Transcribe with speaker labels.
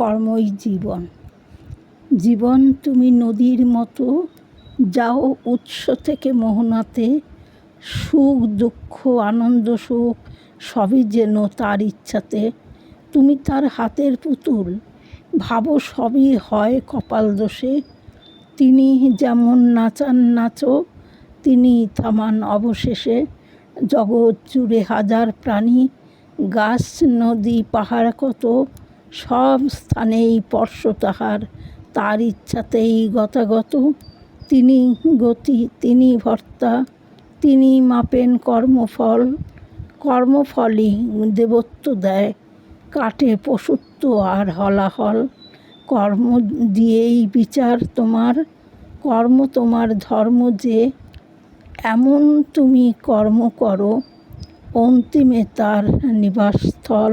Speaker 1: কর্মই জীবন। জীবন তুমি নদীর মতো, যাও উৎস থেকে মোহনাতে। সুখ দুঃখ আনন্দ সুখ সবই যেন তার ইচ্ছাতে। তুমি তার হাতের পুতুল, ভাবো সবই হয় কপাল দোষে। তিনি যেমন নাচান নাচো, তিনি থামান অবশেষে। জগৎ জুড়ে হাজার প্রাণী, গাছ নদী পাহাড় কত, সব স্থানেই স্পর্শ তাহার, তার ইচ্ছাতেই গতাগত। তিনি গতি, তিনি ভর্তা, তিনি মাপেন কর্মফল। কর্মফলই দেবত্ব দেয়, কাটে পশুত্ব আর হলাহল। কর্ম দিয়েই বিচার তোমার, কর্ম তোমার ধর্ম যে। এমন তুমি কর্ম করো, অন্তিমে তার নিবাসস্থল।